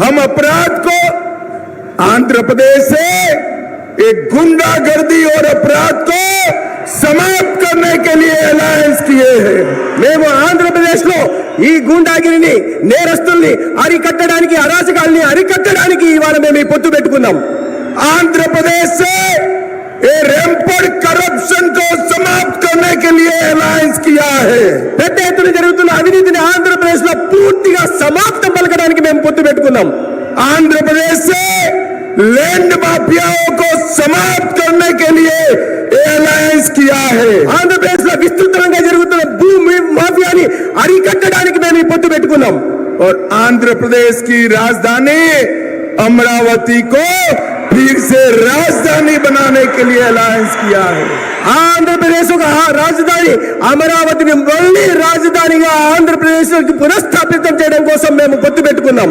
हम अपराध को आंध्र प्रदेश से एक गुंडागर्दी और अपराध को समाप्त करने के लिए अलायंस किए हैं। మేము ఆంధ్రప్రదేశ్ లో ఈ గూండాగిరిని నేరస్తుల్ని అరికట్టడానికి అరాచకాల్ని అరికట్టడానికి ఇవాళ మేము ఈ పొత్తు పెట్టుకున్నాం। आंध्र प्रदेश से रैंपड करप्शन को समाप्त करने के लिए अलायंस किया है। పెద్ద ఎత్తున జరుగుతున్న అవినీతిని ఆంధ్రప్రదేశ్ లో పూర్తిగా సమాప్తం పలకడానికి మేము పొత్తు పెట్టుకున్నాం। आंध्र प्रदेश से लैंड माफियाओं को समाप्त करने के लिए अलायंस किया है। ఆంధ్రప్రదేశ్ లో విస్తృతంగా జరుగుతున్న భూమి మాఫియాని అరికట్టడానికి మేము ఈ పొత్తు పెట్టుకున్నాం। और आंध्र प्रदेश की राजधानी अमरावती को फिर से राजधानी बनाने के लिए अलायंस किया है। ఆంధ్రప్రదేశ్ ఒక రాజధాని అమరావతిని మళ్ళీ రాజధానిగా ఆంధ్రప్రదేశ్ పునఃస్థాపితం చేయడం కోసం మేము పొత్తు పెట్టుకున్నాం।